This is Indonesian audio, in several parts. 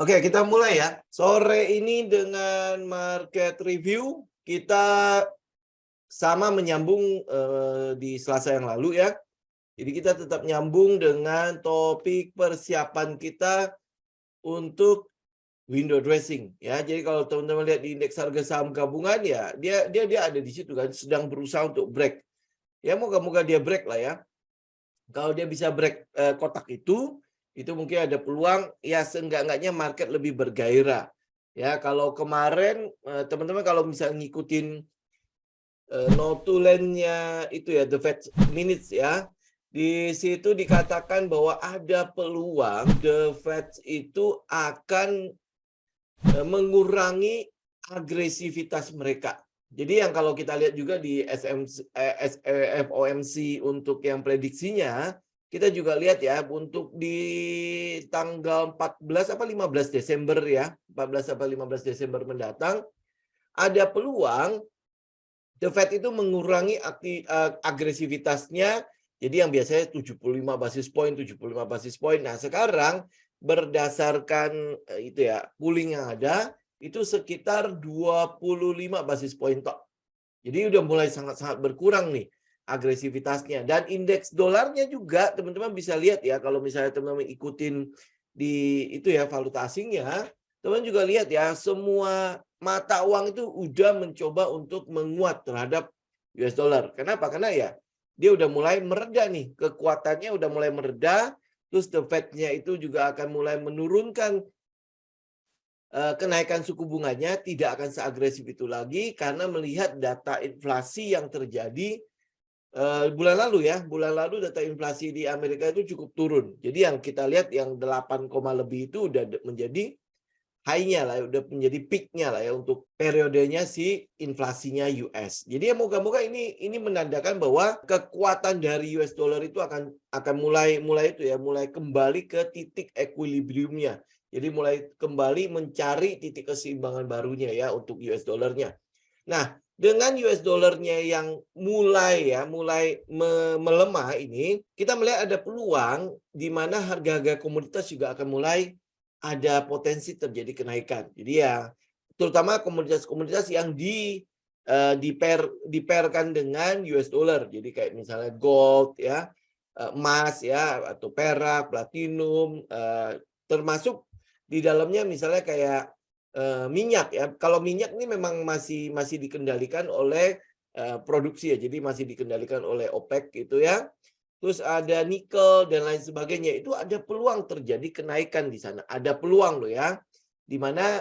Oke, kita mulai ya. Sore ini dengan market review, kita sama menyambung di Selasa yang lalu ya. Jadi kita tetap nyambung dengan topik persiapan kita untuk window dressing ya. Jadi kalau teman-teman lihat di indeks harga saham gabungan ya, dia ada di situ kan, sedang berusaha untuk break. Ya moga-moga dia break lah ya. Kalau dia bisa break kotak itu mungkin ada peluang ya, seenggak-enggaknya market lebih bergairah. Ya, kalau kemarin teman-teman kalau misalnya ngikutin notulennya itu ya, The Fed Minutes ya, di situ dikatakan bahwa ada peluang The Fed itu akan mengurangi agresivitas mereka. Jadi yang kalau kita lihat juga di FOMC untuk yang prediksinya, kita juga lihat ya untuk di tanggal 14 apa 15 Desember ya, 14 apa 15 Desember mendatang, ada peluang The Fed itu mengurangi agresivitasnya. Jadi yang biasanya 75 basis point, 75 basis point. Nah, sekarang berdasarkan itu ya, pooling yang ada itu sekitar 25 basis point tok. Jadi udah mulai sangat-sangat berkurang nih agresivitasnya. Dan indeks dolarnya juga teman-teman bisa lihat ya, kalau misalnya teman-teman ikutin di itu ya valuta asingnya, teman juga lihat ya, semua mata uang itu udah mencoba untuk menguat terhadap US dollar. Kenapa? Karena ya dia udah mulai mereda nih, kekuatannya udah mulai mereda, terus the Fed-nya itu juga akan mulai menurunkan kenaikan suku bunganya, tidak akan seagresif itu lagi karena melihat data inflasi yang terjadi bulan lalu ya. Bulan lalu data inflasi di Amerika itu cukup turun. Jadi yang kita lihat yang 8, lebih itu udah menjadi high-nya lah, udah menjadi peak-nya lah ya untuk periodenya si inflasinya US. Jadi ya moga-moga ini menandakan bahwa kekuatan dari US dollar itu akan mulai itu ya, mulai kembali ke titik equilibrium-nya. Jadi mulai kembali mencari titik keseimbangan barunya ya untuk US dollarnya. Nah, dengan US dollarnya yang mulai melemah ini, kita melihat ada peluang di mana harga-harga komoditas juga akan mulai ada potensi terjadi kenaikan. Jadi ya, terutama komoditas-komoditas yang dipairkan dengan US dollar. Jadi kayak misalnya gold ya, emas ya, atau perak, platinum, termasuk di dalamnya misalnya kayak minyak ya. Kalau minyak ini memang masih dikendalikan oleh produksi ya. Jadi masih dikendalikan oleh OPEC gitu ya. Terus ada nikel dan lain sebagainya. Itu ada peluang terjadi kenaikan di sana. Ada peluang loh ya. Di mana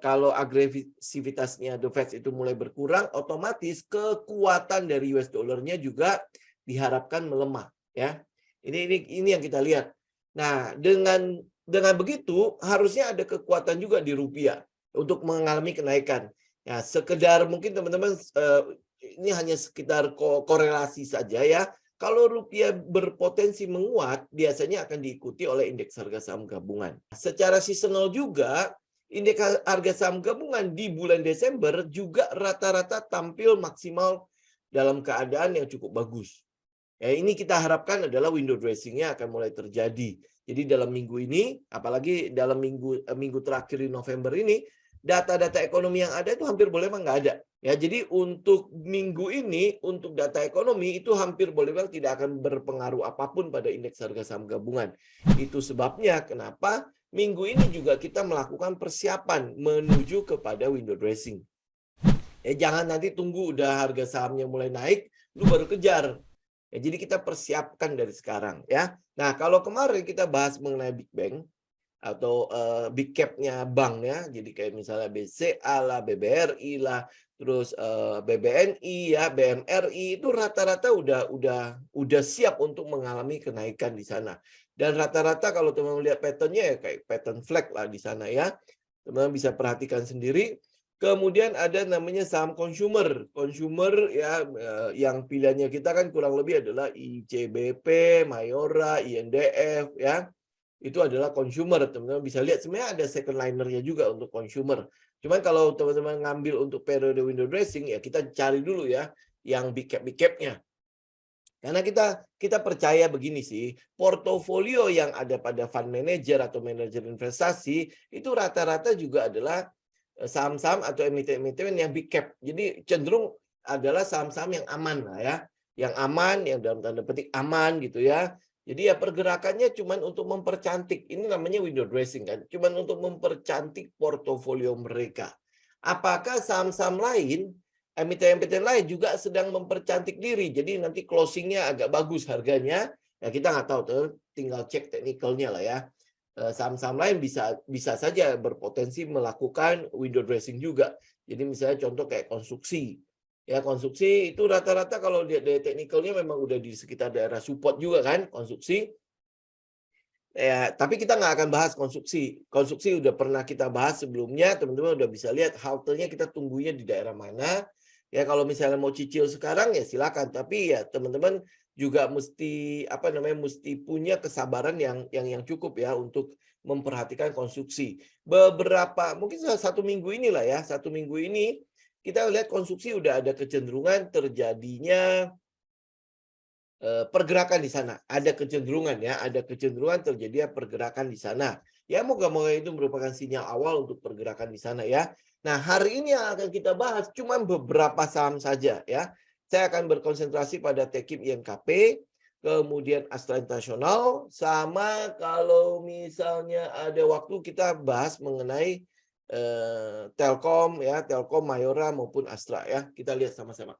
kalau agresivitasnya The Fed itu mulai berkurang, otomatis kekuatan dari US dollarnya juga diharapkan melemah ya. Ini yang kita lihat. Nah, dengan begitu harusnya ada kekuatan juga di rupiah untuk mengalami kenaikan. Ya, sekedar mungkin teman-teman ini hanya sekitar korelasi saja ya. Kalau rupiah berpotensi menguat, biasanya akan diikuti oleh indeks harga saham gabungan. Secara seasonal juga, indeks harga saham gabungan di bulan Desember juga rata-rata tampil maksimal dalam keadaan yang cukup bagus. Ya, ini kita harapkan adalah window dressing-nya akan mulai terjadi. Jadi dalam minggu ini, apalagi dalam minggu terakhir di November ini, data-data ekonomi yang ada itu hampir boleh nggak ada. Ya, jadi untuk minggu ini, untuk data ekonomi itu hampir boleh bilang tidak akan berpengaruh apapun pada indeks harga saham gabungan. Itu sebabnya kenapa minggu ini juga kita melakukan persiapan menuju kepada window dressing. Jangan nanti tunggu udah harga sahamnya mulai naik, lu baru kejar. Ya, jadi kita persiapkan dari sekarang ya. Nah, kalau kemarin kita bahas mengenai Big Bang atau big cap-nya bank ya. Jadi kayak misalnya BCA lah, BBRI lah, terus BBNI ya, BMRI itu rata-rata udah siap untuk mengalami kenaikan di sana. Dan rata-rata kalau teman-teman lihat pattern-nya ya kayak pattern flag lah di sana ya. Teman-teman bisa perhatikan sendiri. Kemudian ada namanya saham consumer. Consumer ya yang pilihannya kita kan kurang lebih adalah ICBP, Mayora, INDF ya. Itu adalah consumer. Teman-teman bisa lihat sebenarnya ada second liner-nya juga untuk consumer. Cuman kalau teman-teman ngambil untuk periode window dressing ya kita cari dulu ya yang big cap-nya. Karena kita percaya begini sih, portofolio yang ada pada fund manager atau manajer investasi itu rata-rata juga adalah saham-saham atau emiten-emiten yang big cap. Jadi cenderung adalah saham-saham yang aman lah ya. Yang aman, yang dalam tanda petik aman gitu ya. Jadi ya pergerakannya cuman untuk mempercantik. Ini namanya window dressing kan. Cuman untuk mempercantik portofolio mereka. Apakah saham-saham lain emiten-emiten lain juga sedang mempercantik diri. Jadi nanti closingnya agak bagus harganya. Ya kita nggak tahu tuh, tinggal cek teknikalnya lah ya. Saham-saham lain bisa saja berpotensi melakukan window dressing juga. Jadi misalnya contoh kayak konstruksi. Ya konstruksi itu rata-rata kalau lihat dari teknikalnya memang udah di sekitar daerah support juga kan konstruksi. Ya, tapi kita nggak akan bahas konstruksi. Konstruksi udah pernah kita bahas sebelumnya, teman-teman udah bisa lihat haltenya kita tunggunya di daerah mana. Ya kalau misalnya mau cicil sekarang ya silakan, tapi ya teman-teman juga mesti mesti punya kesabaran yang cukup ya untuk memperhatikan konstruksi. Beberapa mungkin satu minggu inilah ya, satu minggu ini kita lihat konstruksi udah ada kecenderungan terjadinya pergerakan di sana. Ada kecenderungan ya, ada kecenderungan terjadi pergerakan di sana. Ya moga-moga itu merupakan sinyal awal untuk pergerakan di sana ya. Nah hari ini yang akan kita bahas cuma beberapa saham saja ya. Saya akan berkonsentrasi pada Tekim INKP, kemudian Astra International, sama kalau misalnya ada waktu kita bahas mengenai Telkom ya, Telkom, Mayora maupun Astra ya. Kita lihat sama-sama.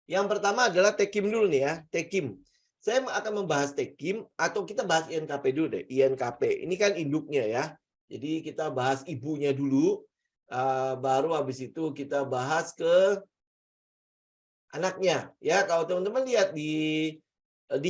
Yang pertama adalah Tekim dulu nih ya, Tekim. Saya akan membahas Tekim atau kita bahas INKP dulu deh. INKP ini kan induknya ya. Jadi kita bahas ibunya dulu, baru habis itu kita bahas ke anaknya. Ya kalau teman-teman lihat di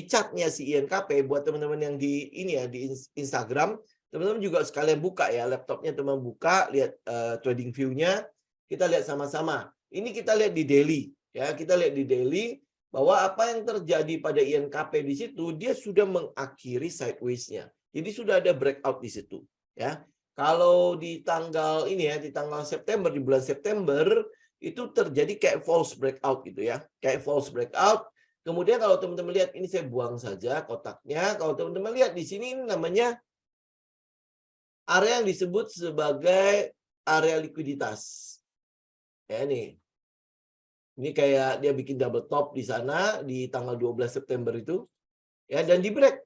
chartnya si INKP buat teman-teman yang di ini ya di Instagram, teman-teman juga sekalian buka ya laptopnya teman buka, lihat trading view-nya, kita lihat sama-sama. Ini kita lihat di daily. Ya, kita lihat di daily bahwa apa yang terjadi pada INKP di situ dia sudah mengakhiri sideways-nya. Jadi sudah ada breakout di situ, ya. Kalau di tanggal ini ya, di tanggal September, di bulan September itu terjadi kayak false breakout gitu ya. Kayak false breakout. Kemudian kalau teman-teman lihat ini saya buang saja kotaknya. Kalau teman-teman lihat di sini ini namanya area yang disebut sebagai area likuiditas. Ya nih. Ini kayak dia bikin double top di sana di tanggal 12 September itu. Ya dan di break.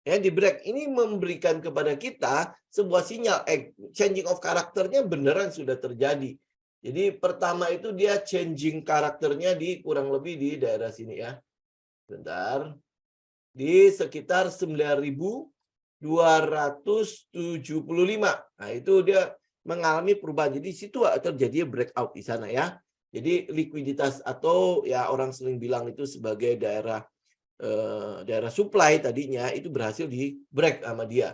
Ya di break. Ini memberikan kepada kita sebuah sinyal changing of karakternya beneran sudah terjadi. Jadi pertama itu dia changing karakternya di kurang lebih di daerah sini ya. Bentar. Di sekitar 9.275. Nah, itu dia mengalami perubahan. Jadi situ terjadi breakout di sana ya. Jadi likuiditas atau ya orang sering bilang itu sebagai daerah supply tadinya itu berhasil di break sama dia.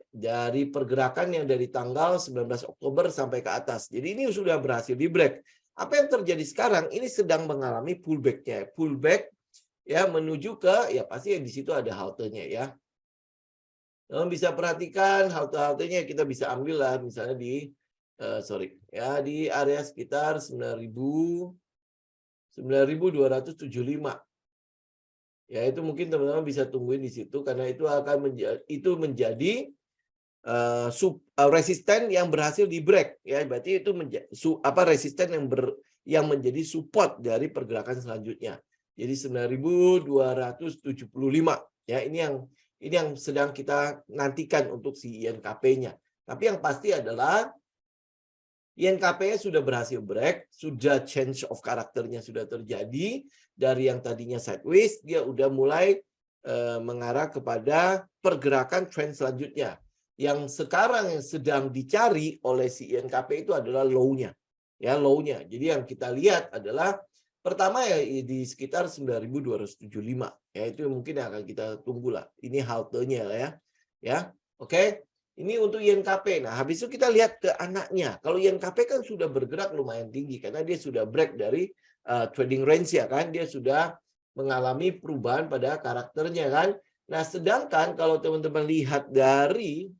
Dari pergerakan yang dari tanggal 19 Oktober sampai ke atas. Jadi ini sudah berhasil di break. Apa yang terjadi sekarang? Ini sedang mengalami pullback-nya. Pullback ya menuju ke ya pasti di situ ada haltenya ya. Teman bisa perhatikan halte-haltenya kita bisa ambil lah misalnya di di area sekitar 9.275. Ya itu mungkin teman-teman bisa tungguin di situ karena itu akan menjadi resisten yang berhasil di break ya berarti itu resisten yang menjadi support dari pergerakan selanjutnya. Jadi 9.275 ya ini yang sedang kita nantikan untuk si INKP-nya. Tapi yang pasti adalah INKP sudah berhasil break, sudah change of karakternya sudah terjadi dari yang tadinya sideways, dia udah mulai mengarah kepada pergerakan trend selanjutnya. Yang sekarang yang sedang dicari oleh si INKP itu adalah low-nya. Ya, low-nya. Jadi yang kita lihat adalah pertama ya di sekitar 9.275. Ya, itu mungkin yang akan kita tunggu lah. Ini halte-nya lah ya. Ya, oke. Ini untuk INKP. Nah, habis itu kita lihat ke anaknya. Kalau INKP kan sudah bergerak lumayan tinggi karena dia sudah break dari trading range ya kan. Dia sudah mengalami perubahan pada karakternya kan. Nah, sedangkan kalau teman-teman lihat dari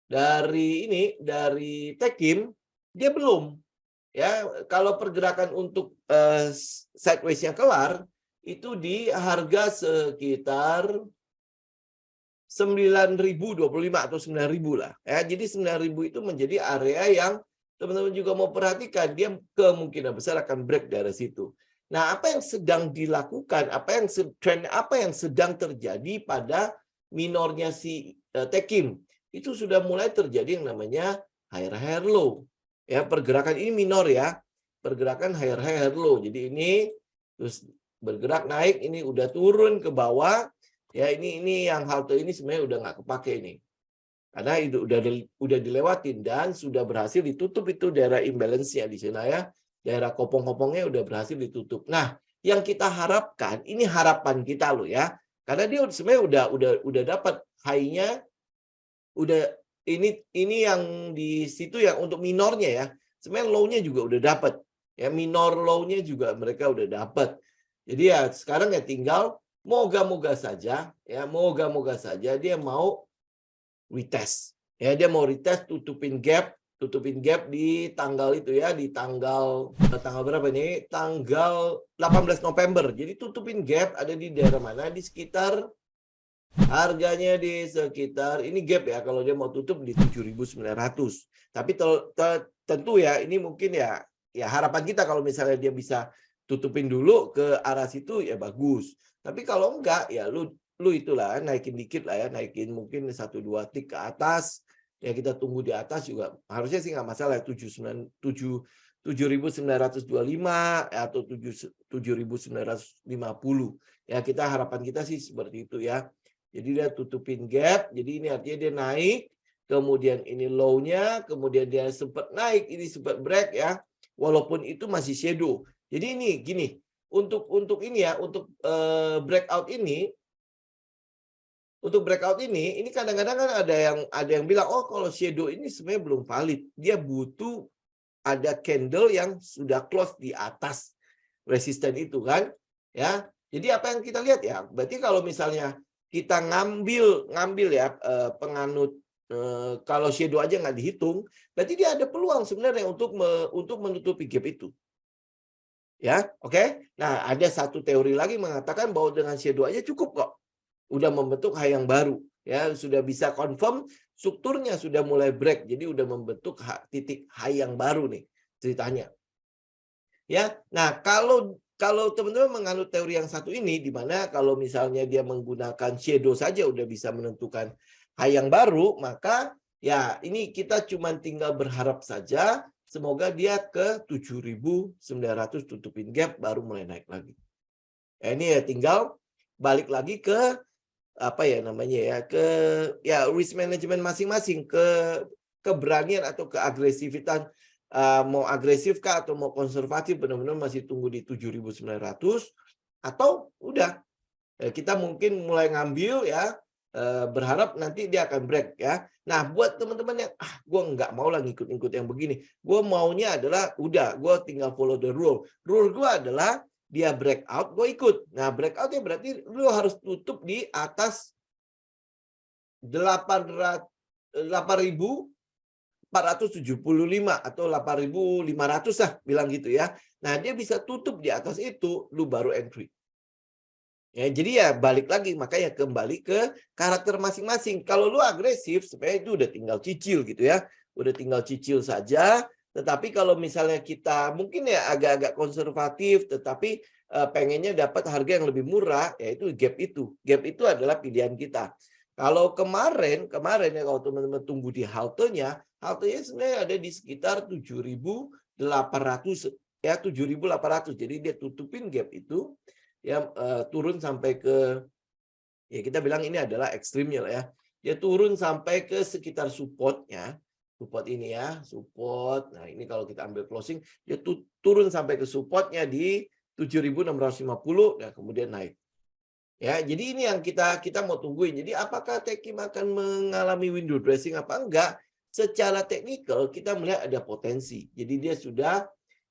dari Tekim, dia belum. Ya, kalau pergerakan untuk sideways-nya kelar itu di harga sekitar 9.025 atau 9.000 lah. Ya, jadi 9.000 itu menjadi area yang teman-teman juga mau perhatikan, dia kemungkinan besar akan break dari situ. Nah, apa yang sedang dilakukan, trend apa yang sedang terjadi pada minornya si Tekim? Itu sudah mulai terjadi yang namanya higher low. Ya, pergerakan ini minor ya. Pergerakan higher low. Jadi ini terus bergerak naik, ini udah turun ke bawah. Ya, ini yang halte ini sebenarnya udah nggak kepake ini. Karena itu udah dilewatin dan sudah berhasil ditutup itu daerah imbalance-nya di sana ya. Daerah kopong-kopongnya udah berhasil ditutup. Nah, yang kita harapkan, ini harapan kita loh ya. Karena dia sebenarnya udah dapat high-nya, udah ini yang di situ yang untuk minornya ya. Sebenarnya low-nya juga udah dapat. Ya, minor low-nya juga mereka udah dapat. Jadi ya sekarang ya tinggal moga-moga saja dia mau retest. Ya, dia mau retest tutupin gap di tanggal itu ya, di tanggal berapa ini? Tanggal 18 November. Jadi tutupin gap ada di daerah mana? Di sekitar harganya di sekitar ini gap ya, kalau dia mau tutup di 7.900. Tapi tentu ya ini mungkin ya harapan kita kalau misalnya dia bisa tutupin dulu ke arah situ ya bagus. Tapi kalau enggak ya lu itulah naikin dikit lah ya, naikin mungkin 1-2 tik ke atas. Ya kita tunggu di atas juga harusnya sih nggak masalah ya, 7.925 atau 7.950. Ya kita harapan kita sih seperti itu ya. Jadi dia tutupin gap, jadi ini artinya dia naik, kemudian ini low-nya, kemudian dia sempat naik, ini sempat break ya. Walaupun itu masih shadow. Jadi ini gini, untuk ini ya, untuk breakout ini kadang-kadang kan ada yang bilang, oh kalau shadow ini sebenarnya belum valid. Dia butuh ada candle yang sudah close di atas resisten itu kan, ya. Jadi apa yang kita lihat ya? Berarti kalau misalnya kita ngambil ya penganut kalau shadow aja nggak dihitung, berarti dia ada peluang sebenarnya untuk menutupi gap itu. Ya, oke. Nah, ada satu teori lagi mengatakan bahwa dengan shadow aja cukup kok. Udah membentuk high yang baru, ya, sudah bisa confirm strukturnya sudah mulai break. Jadi udah membentuk titik high yang baru nih ceritanya. Ya. Nah, kalau teman-teman menganut teori yang satu ini, di mana kalau misalnya dia menggunakan shadow saja udah bisa menentukan high yang baru, maka ya ini kita cuma tinggal berharap saja semoga dia ke 7.900 tutupin gap baru mulai naik lagi. Ya, ini ya tinggal balik lagi ke apa ya namanya ya, ke ya risk management masing-masing, ke keberanian atau keagresifitan. Mau agresif kah atau mau konservatif, benar-benar masih tunggu di 7.900 atau udah kita mungkin mulai ngambil ya, berharap nanti dia akan break ya. Nah, buat teman-teman yang gue nggak mau lah ngikut-ngikut yang begini, gue maunya adalah udah gue tinggal follow the rule. Rule gue adalah dia breakout, gue ikut. Nah, breakout ya berarti lu harus tutup di atas 8.475 atau 8.500 lah, bilang gitu ya. Nah, dia bisa tutup di atas itu, lu baru entry. Ya, jadi ya balik lagi, makanya kembali ke karakter masing-masing. Kalau lu agresif, sebenarnya itu udah tinggal cicil gitu ya. Udah tinggal cicil saja. Tetapi kalau misalnya kita mungkin ya agak-agak konservatif, tetapi pengennya dapat harga yang lebih murah, yaitu gap itu. Gap itu adalah pilihan kita. Kalau kemarin ya kalau teman-teman tunggu di haltenya sebenarnya ada di sekitar 7.800 ya, 7.800. Jadi dia tutupin gap itu ya, turun sampai ke ya kita bilang ini adalah ekstrimnya lah ya. Dia turun sampai ke sekitar supportnya. Support ini ya, support. Nah, ini kalau kita ambil closing, dia turun sampai ke supportnya di 7.650 dan kemudian naik. Ya, jadi ini yang kita mau tungguin. Jadi apakah Tekim akan mengalami window dressing apa enggak? Secara teknikal kita melihat ada potensi. Jadi dia sudah,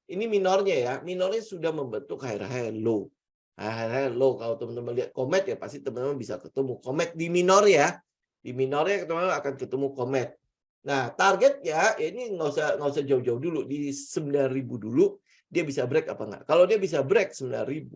ini minornya ya, minornya sudah membentuk high low. High low, kalau teman-teman lihat komet ya pasti teman-teman bisa ketemu komet di minor ya. Di minornya teman-teman akan ketemu komet. Nah, targetnya ya ini nggak usah jauh-jauh dulu, di 9.000 dulu dia bisa break apa enggak. Kalau dia bisa break 9.000,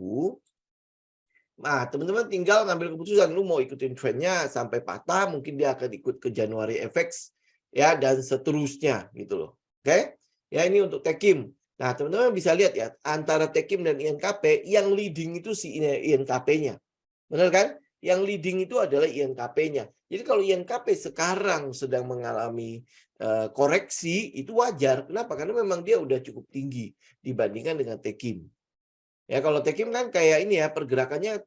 nah teman-teman tinggal ngambil keputusan lu mau ikutin trennya sampai patah, mungkin dia akan ikut ke January FX ya dan seterusnya gitu loh. Oke? Ya ini untuk Tekim. Nah, teman-teman bisa lihat ya antara Tekim dan INKP yang leading itu si INKP-nya. Benar kan? Yang leading itu adalah INKP-nya. Jadi kalau INKP sekarang sedang mengalami koreksi, itu wajar. Kenapa? Karena memang dia udah cukup tinggi dibandingkan dengan Tekim. Ya kalau Tekim kan kayak ini ya pergerakannya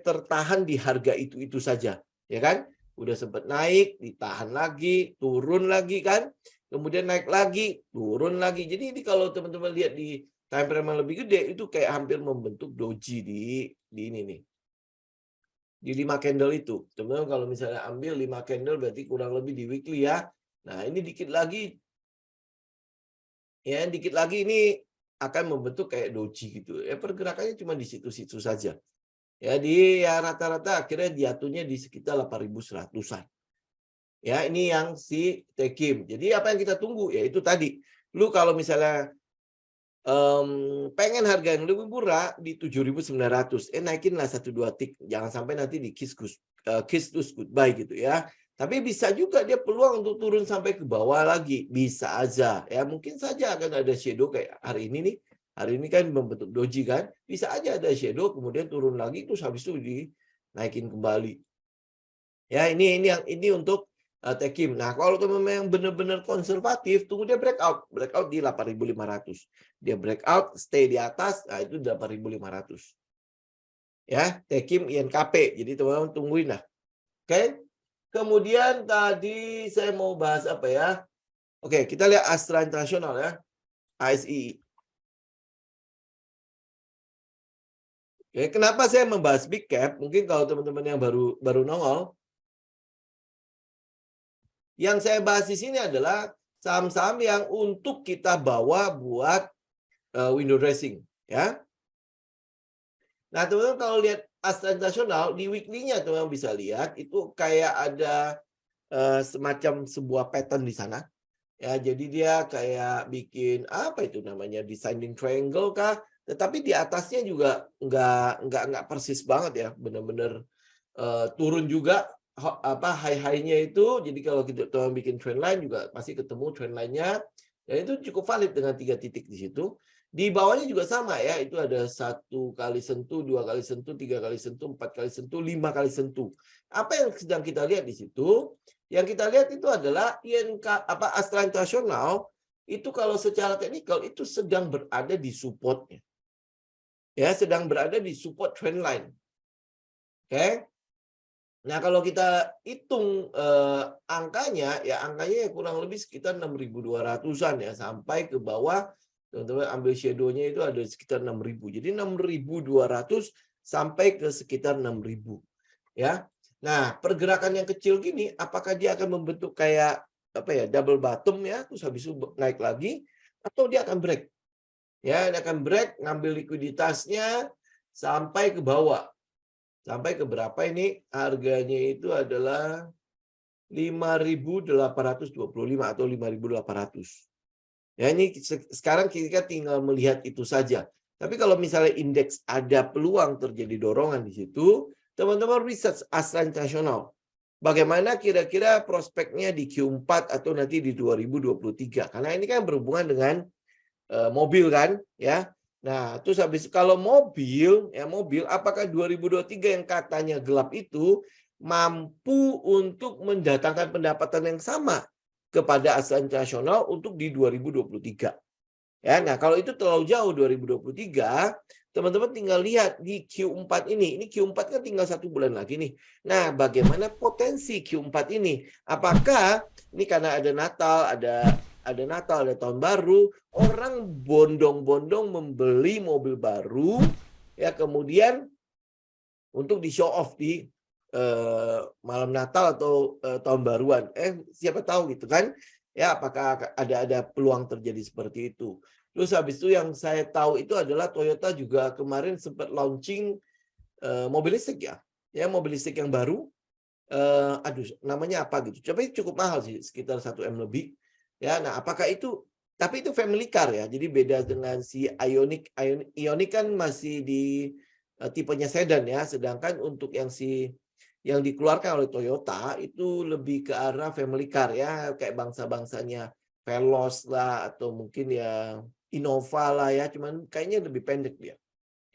tertahan di harga itu saja, ya kan? Udah sempat naik, ditahan lagi, turun lagi kan? Kemudian naik lagi, turun lagi. Jadi ini kalau teman-teman lihat di time frame yang lebih gede itu kayak hampir membentuk doji di ini nih. Di 5 candle itu. Teman-teman kalau misalnya ambil 5 candle berarti kurang lebih di weekly ya. Nah, ini dikit lagi ini akan membentuk kayak doji gitu. Ya pergerakannya cuma di situ-situ saja. Ya rata-rata akhirnya jatuhnya di sekitar 8.100-an. Ya, ini yang si Tekim. Jadi apa yang kita tunggu? Ya itu tadi. Lu kalau misalnya pengen harga yang lebih murah di 7.900, naikinlah 1-2 tik. Jangan sampai nanti di kiss goodbye gitu ya. Tapi bisa juga dia peluang untuk turun sampai ke bawah lagi. Bisa aja. Ya mungkin saja akan ada shadow kayak hari ini nih. Hari ini kan membentuk doji kan. Bisa aja ada shadow kemudian turun lagi terus habis itu dinaikin kembali. Ya ini untuk Tekim. Nah, kalau teman-teman yang benar-benar konservatif, tunggu dia breakout di 8.500. Dia breakout, stay di atas, nah itu 8.500. Ya, Tekim INKP. Jadi teman-teman tungguin lah. Oke. Kemudian tadi saya mau bahas apa ya? Oke, kita lihat Astra International ya. ASI. Oke, kenapa saya membahas big cap? Mungkin kalau teman-teman yang baru nongol, yang saya bahas di sini adalah saham-saham yang untuk kita bawa buat window dressing, ya. Nah, teman-teman kalau lihat Astra International di weekly-nya teman-teman bisa lihat itu kayak ada semacam sebuah pattern di sana. Ya, jadi dia kayak bikin apa itu namanya descending triangle kah? Tetapi di atasnya juga nggak persis banget ya, benar-benar turun juga high-nya itu. Jadi kalau kita teman bikin trend line juga pasti ketemu trend line-nya. Dan itu cukup valid dengan 3 titik di situ. Di bawahnya juga sama ya, itu ada 1 kali sentuh, 2 kali sentuh, 3 kali sentuh, 4 kali sentuh, 5 kali sentuh. Apa yang sedang kita lihat di situ? Yang kita lihat itu adalah Astra International itu kalau secara teknikal itu sedang berada di supportnya. Ya, sedang berada di support trend line. Oke. Nah, kalau kita hitung angkanya ya kurang lebih sekitar 6.200-an ya sampai ke bawah. Teman-teman ambil shadow-nya itu ada sekitar 6.000. Jadi 6.200 sampai ke sekitar 6.000 ya. Nah, pergerakan yang kecil gini apakah dia akan membentuk kayak apa ya, double bottom ya, terus habis itu naik lagi atau dia akan break? Ya, dia akan break, ngambil likuiditasnya sampai ke bawah. Sampai ke berapa ini? Harganya itu adalah 5.825 atau 5.800. Ya, ini sekarang kita tinggal melihat itu saja. Tapi kalau misalnya indeks ada peluang terjadi dorongan di situ, teman-teman research Astra International. Bagaimana kira-kira prospeknya di Q4 atau nanti di 2023? Karena ini kan berhubungan dengan mobil kan, ya. Nah, terus habis kalau mobil apakah 2023 yang katanya gelap itu mampu untuk mendatangkan pendapatan yang sama kepada Astra International untuk di 2023? Ya, nah kalau itu terlalu jauh 2023, teman-teman tinggal lihat di Q4 ini. Ini Q4 kan tinggal 1 bulan lagi nih. Nah, bagaimana potensi Q4 ini? Apakah ini karena ada Natal, ada tahun baru, orang bondong-bondong membeli mobil baru ya kemudian untuk di show off di malam Natal atau tahun baruan. Siapa tahu gitu kan? Ya, apakah ada peluang terjadi seperti itu? Terus habis itu yang saya tahu itu adalah Toyota juga kemarin sempat launching mobil listrik ya. Ya, mobil listrik yang baru. aduh namanya apa gitu. Tapi cukup mahal sih, sekitar 1 M lebih. Ya, nah apakah itu tapi itu family car ya. Jadi beda dengan si Ioniq. Ioniq kan masih di tipenya sedan ya, sedangkan untuk yang dikeluarkan oleh Toyota itu lebih ke arah family car ya, kayak bangsa-bangsanya Veloz lah atau mungkin ya Innova lah ya, cuman kayaknya lebih pendek dia.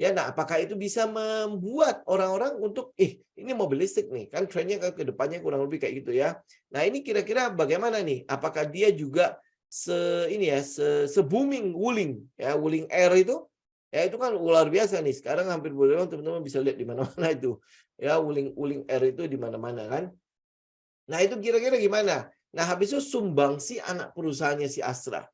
Ya, nah apakah itu bisa membuat orang-orang untuk, ini mobil listrik nih, kan trennya ke depannya kurang lebih kayak gitu ya. Nah ini kira-kira bagaimana nih? Apakah dia juga se-booming Wuling ya, Wuling Air itu? Ya itu kan luar biasa nih. Sekarang hampir boleh bilang teman-teman bisa lihat di mana-mana itu. Ya, Wuling Wuling Air itu di mana-mana kan. Nah itu kira-kira gimana? Nah habis itu sumbangsi anak perusahaannya si Astra.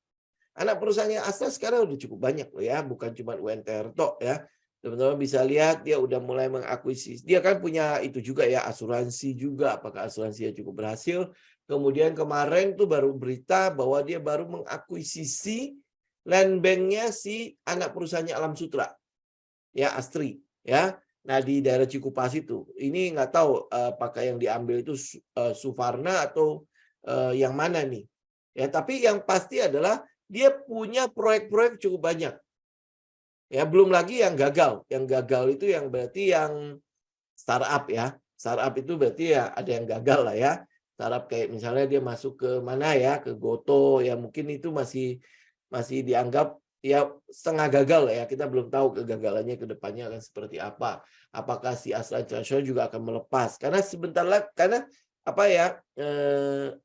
Anak perusahaannya Astra sekarang udah cukup banyak loh ya, bukan cuma UNTR tok ya. Teman-teman bisa lihat dia udah mulai mengakuisisi. Dia kan punya itu juga ya, asuransi juga. Apakah asuransinya cukup berhasil? Kemudian kemarin tuh baru berita bahwa dia baru mengakuisisi land bank-nya si anak perusahaannya Alam Sutra. Ya, Astri, ya. Nah, di daerah Cikupas itu. Ini nggak tahu apakah yang diambil itu Suvarna atau yang mana nih. Ya, tapi yang pasti adalah dia punya proyek-proyek cukup banyak. Ya, belum lagi yang gagal. Yang gagal itu yang berarti yang startup ya. Startup itu berarti ya ada yang gagal lah ya. Startup kayak misalnya dia masuk ke mana ya, ke Goto ya, mungkin itu masih dianggap ya setengah gagal lah ya. Kita belum tahu kegagalannya ke depannya akan seperti apa. Apakah si Astra International juga akan melepas? Karena sebentar lagi, karena apa ya,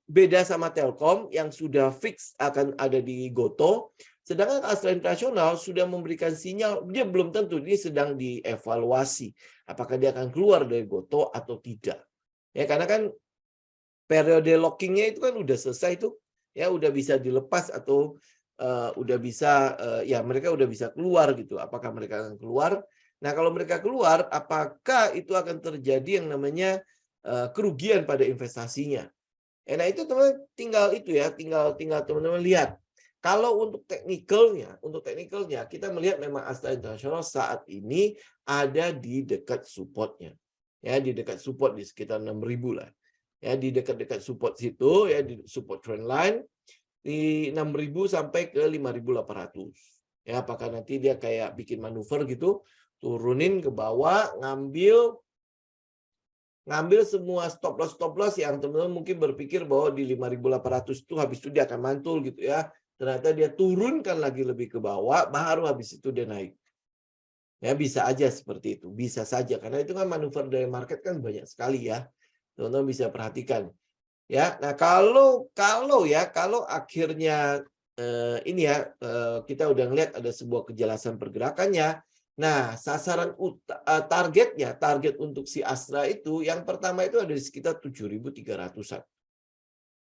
beda sama Telkom yang sudah fix akan ada di Goto. Sedangkan Astra International sudah memberikan sinyal, dia belum tentu, ini sedang dievaluasi. Apakah dia akan keluar dari Goto atau tidak. Ya, karena kan periode lockingnya itu kan udah selesai tuh. Ya, udah bisa dilepas atau udah bisa, ya mereka udah bisa keluar gitu. Apakah mereka akan keluar? Nah, kalau mereka keluar, apakah itu akan terjadi yang namanya kerugian pada investasinya? Nah itu teman tinggal itu ya, tinggal teman-teman lihat. Kalau untuk teknikalnya kita melihat memang Astra International saat ini ada di dekat supportnya. Ya, di dekat support di sekitar 6.000 lah. Ya, di dekat-dekat support situ ya, di support trend line di 6.000 sampai ke 5.800. Ya, apakah nanti dia kayak bikin manuver gitu, turunin ke bawah, ngambil semua stop loss yang teman-teman mungkin berpikir bahwa di 5.800 itu habis itu dia akan mantul gitu ya. Ternyata dia turunkan lagi lebih ke bawah, baru habis itu dia naik. Ya bisa aja seperti itu, bisa saja karena itu kan manuver dari market kan banyak sekali ya. Teman-teman bisa perhatikan. Ya, nah kalau akhirnya ini ya kita udah ngeliat ada sebuah kejelasan pergerakannya. Nah, target untuk si Astra itu yang pertama itu ada di sekitar 7.300-an.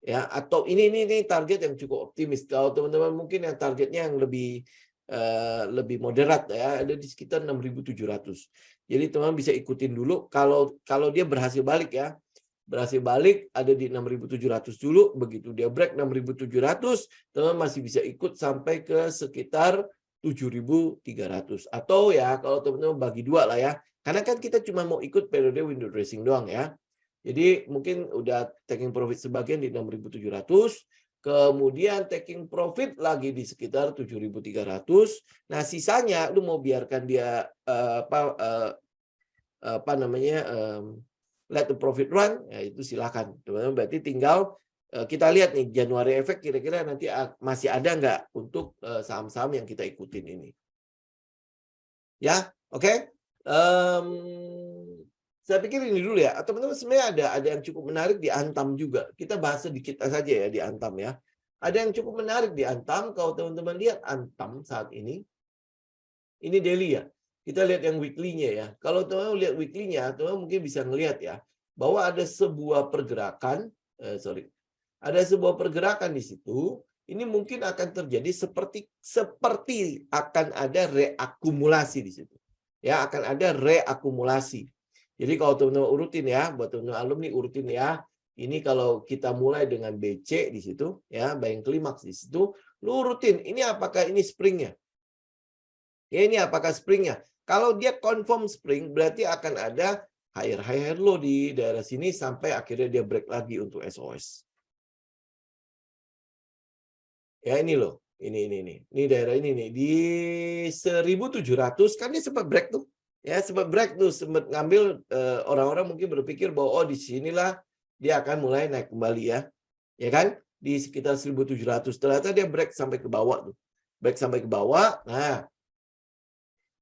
Ya, atau ini target yang cukup optimis. Kalau teman-teman mungkin yang targetnya yang lebih moderat ya, ada di sekitar 6.700. Jadi teman-teman bisa ikutin dulu kalau dia berhasil balik ya. Berhasil balik ada di 6.700 dulu, begitu dia break 6.700, teman masih bisa ikut sampai ke sekitar 7.300. Atau ya kalau teman-teman bagi dua lah ya, karena kan kita cuma mau ikut periode window dressing doang ya. Jadi mungkin udah taking profit sebagian di 6.700, kemudian taking profit lagi di sekitar 7.300. Nah sisanya lu mau biarkan dia let the profit run, ya itu silakan. Teman-teman berarti tinggal kita lihat nih Januari efek kira-kira nanti masih ada nggak untuk saham-saham yang kita ikutin ini. Ya, oke. Saya pikir ini dulu ya. Teman-teman sebenarnya ada yang cukup menarik di Antam juga. Kita bahas sedikit saja ya di Antam ya. Ada yang cukup menarik di Antam. Kalau teman-teman lihat Antam saat ini daily ya. Kita lihat yang weekly-nya ya. Kalau teman-teman lihat weekly-nya, teman-teman mungkin bisa ngelihat ya bahwa ada sebuah pergerakan, ada sebuah pergerakan di situ. Ini mungkin akan terjadi seperti akan ada reakumulasi di situ. Ya, akan ada reakumulasi. Jadi kalau teman-teman urutin ya, buat teman-teman alumni urutin ya. Ini kalau kita mulai dengan BC di situ, ya, buying climax di situ, lu urutin. Ini apakah ini springnya? Ya, ini apakah springnya? Kalau dia confirm spring, berarti akan ada higher low di daerah sini sampai akhirnya dia break lagi untuk SOS. Ya ini loh, ini daerah ini nih di 1.700 kan dia sempat break tuh, ya sempat break tuh, sempat ngambil orang-orang mungkin berpikir bahwa oh di sinilah dia akan mulai naik kembali ya kan di sekitar 1.700 ternyata dia break sampai ke bawah tuh, break sampai ke bawah. Nah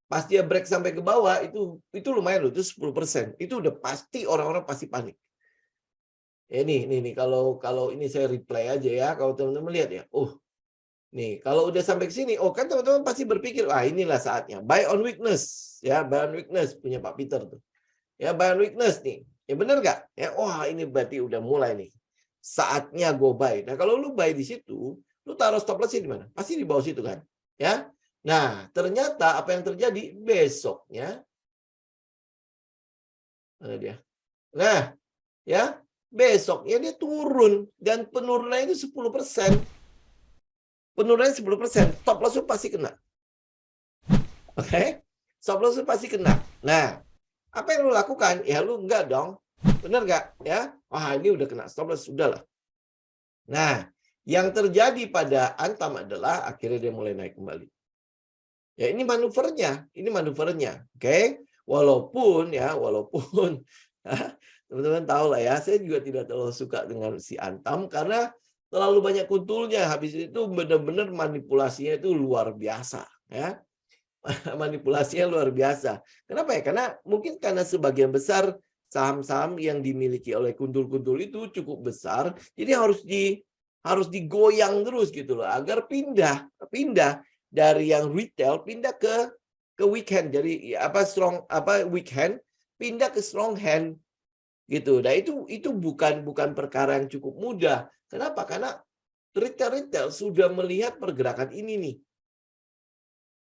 pas dia break sampai ke bawah itu lumayan loh, itu 10%. Itu udah pasti orang-orang pasti panik. Ya ini kalau ini saya replay aja ya, kalau teman-teman lihat ya. Nih, kalau udah sampai ke sini, kan teman-teman pasti berpikir, wah inilah saatnya. Buy on weakness, ya buy on weakness punya Pak Peter tuh. Ya buy on weakness nih. Ya benar nggak? Ya, wah ini berarti udah mulai nih. Saatnya go buy. Nah kalau lu buy di situ, lu taruh stop loss di mana? Pasti di bawah situ kan? Ya. Nah, ternyata apa yang terjadi besoknya, mana dia? Nah, ya besoknya dia turun dan penurunannya itu 10%. Penurunannya 10%, stop loss pasti kena. Oke? Stop loss pasti kena. Nah, apa yang lu lakukan? Ya lu enggak dong. Benar nggak? Ya. Wah, ini udah kena stop loss, sudahlah. Nah, yang terjadi pada Antam adalah akhirnya dia mulai naik kembali. Ya, ini manuvernya. Oke? Walaupun teman-teman tahu lah ya, saya juga tidak terlalu suka dengan si Antam karena terlalu banyak kuntulnya. Habis itu benar-benar manipulasinya itu luar biasa, ya. Manipulasinya luar biasa. Kenapa ya? Karena sebagian besar saham-saham yang dimiliki oleh kuntul-kuntul itu cukup besar, jadi harus digoyang terus gitu loh agar pindah dari yang retail pindah ke weak hand. Jadi weak hand pindah ke strong hand gitu. Nah, itu bukan perkara yang cukup mudah. Kenapa? Karena retail sudah melihat pergerakan ini nih.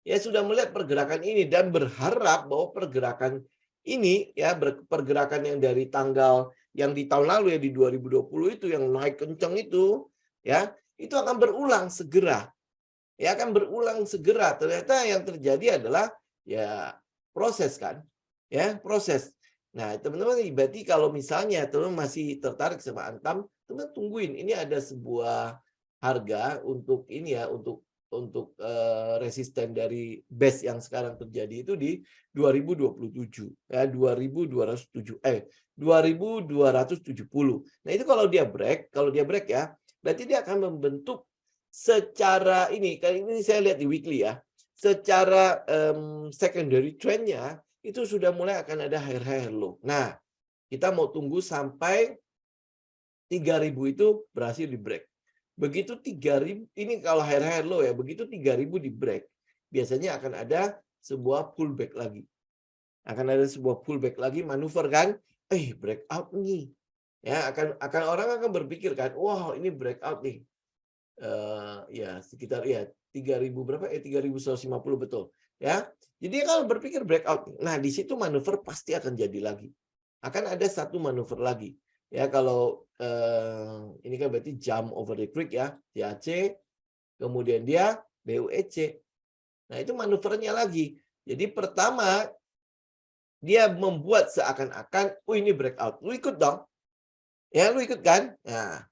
Ya sudah melihat pergerakan ini dan berharap bahwa pergerakan ini ya pergerakan yang dari tanggal yang di tahun lalu ya di 2020 itu yang naik kencang itu ya itu akan berulang segera. Ya akan berulang segera. Ternyata yang terjadi adalah ya proses kan. Ya, proses. Nah, teman-teman berarti kalau misalnya teman-teman masih tertarik sama Antam, teman-teman tungguin ini ada sebuah harga untuk ini ya untuk resisten dari base yang sekarang terjadi itu di 2027 ya 2270. Nah, itu kalau dia break ya, berarti dia akan membentuk secara ini saya lihat di weekly ya. Secara secondary trend-nya itu sudah mulai akan ada higher low. Nah, kita mau tunggu sampai 3.000 itu berhasil di break. Begitu 3.000, ini kalau higher low ya, begitu 3.000 di break, biasanya akan ada sebuah pullback lagi. Akan ada sebuah pullback lagi, manuver kan, breakout nih. Ya, orang akan berpikir kan, wah ini breakout nih. Ya sekitar ya 3.000 berapa? 3.150 betul. Ya. Jadi kalau berpikir breakout. Nah, di situ manuver pasti akan jadi lagi. Akan ada satu manuver lagi. Ya kalau ini kan berarti jump over the creek ya, TAC, kemudian dia BUEC. Nah, itu manuvernya lagi. Jadi pertama dia membuat seakan-akan, ini breakout. Lu ikut dong. Ya, lu ikut kan? Nah,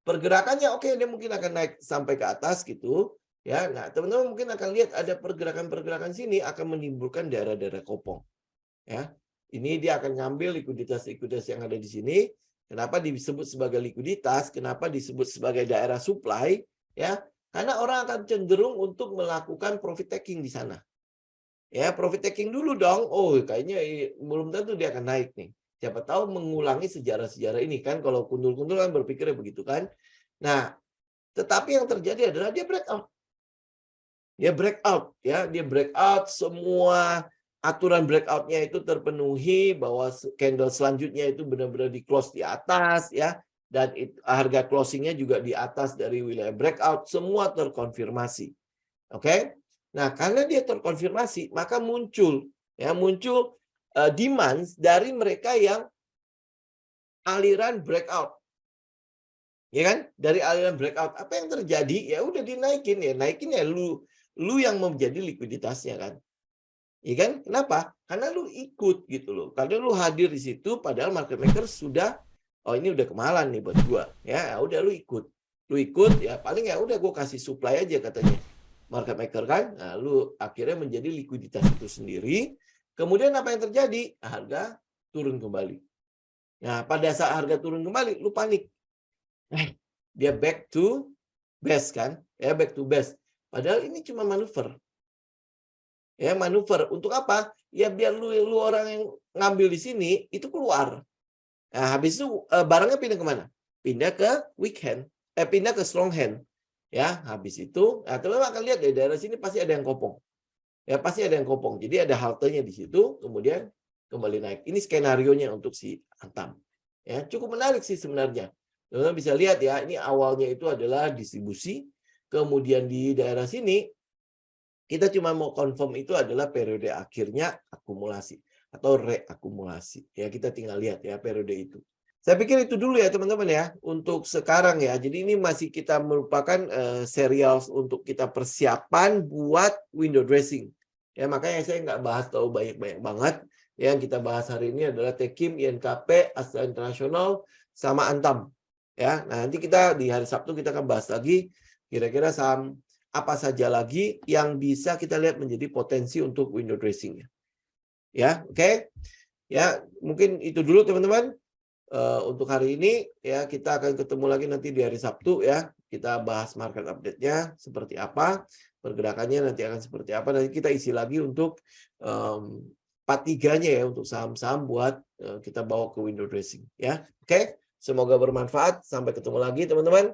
pergerakannya oke, dia mungkin akan naik sampai ke atas gitu. Ya, nah teman-teman mungkin akan lihat ada pergerakan-pergerakan sini akan menimbulkan daerah-daerah kopong. Ya, ini dia akan ngambil likuiditas yang ada di sini. Kenapa disebut sebagai likuiditas? Kenapa disebut sebagai daerah supply? Ya, karena orang akan cenderung untuk melakukan profit taking di sana. Ya, profit taking dulu dong. Kayaknya belum tentu dia akan naik nih. Siapa tahu mengulangi sejarah-sejarah ini kan. Kalau kundul-kundul kan berpikirnya begitu kan. Nah, tetapi yang terjadi adalah dia breakout. Dia breakout semua aturan breakout-nya itu terpenuhi bahwa candle selanjutnya itu benar-benar di close di atas ya dan harga closingnya juga di atas dari wilayah breakout, semua terkonfirmasi. Oke? Nah, karena dia terkonfirmasi, maka muncul demand dari mereka yang aliran breakout. Ya kan? Dari aliran breakout, apa yang terjadi? Ya udah dinaikin ya, naikin ya lu yang menjadi likuiditasnya kan. Iya kan? Kenapa? Karena lu ikut gitu loh. Karena lu hadir di situ padahal market maker sudah, oh ini udah kemahalan nih buat gua. Ya udah lu ikut. Lu ikut ya paling ya udah gua kasih supply aja katanya. Market maker kan. Nah, lu akhirnya menjadi likuiditas itu sendiri. Kemudian apa yang terjadi? Harga turun kembali. Nah, pada saat harga turun kembali, lu panik. Dia back to best kan? Ya back to best. Padahal ini cuma manuver. Ya, manuver untuk apa? Ya biar lu orang yang ngambil di sini itu keluar. Nah, habis itu barangnya pindah kemana? Pindah ke weak hand, pindah ke strong hand. Ya, habis itu, nah, teman-teman akan lihat di daerah sini pasti ada yang kopong. Ya, pasti ada yang kopong. Jadi ada haltenya di situ, kemudian kembali naik. Ini skenarionya untuk si Antam. Ya, cukup menarik sih sebenarnya. Teman-teman bisa lihat ya, ini awalnya itu adalah distribusi, kemudian di daerah sini kita cuma mau confirm itu adalah periode akhirnya akumulasi atau reakumulasi. Ya, kita tinggal lihat ya periode itu. Saya pikir itu dulu ya teman-teman ya untuk sekarang ya. Jadi ini masih kita merupakan serial untuk kita persiapan buat window dressing. Ya, makanya saya nggak bahas tahu banyak-banyak banget. Yang kita bahas hari ini adalah Tekim, INKP, Astra International, sama Antam. Ya, nah nanti kita di hari Sabtu kita akan bahas lagi kira-kira saham apa saja lagi yang bisa kita lihat menjadi potensi untuk window dressing. Ya, oke. Ya, mungkin itu dulu teman-teman. Untuk hari ini ya kita akan ketemu lagi nanti di hari Sabtu ya. Kita bahas market update-nya seperti apa, pergerakannya nanti akan seperti apa. Nanti kita isi lagi untuk part 3-nya ya untuk saham-saham buat kita bawa ke window dressing ya. Oke. Semoga bermanfaat. Sampai ketemu lagi teman-teman.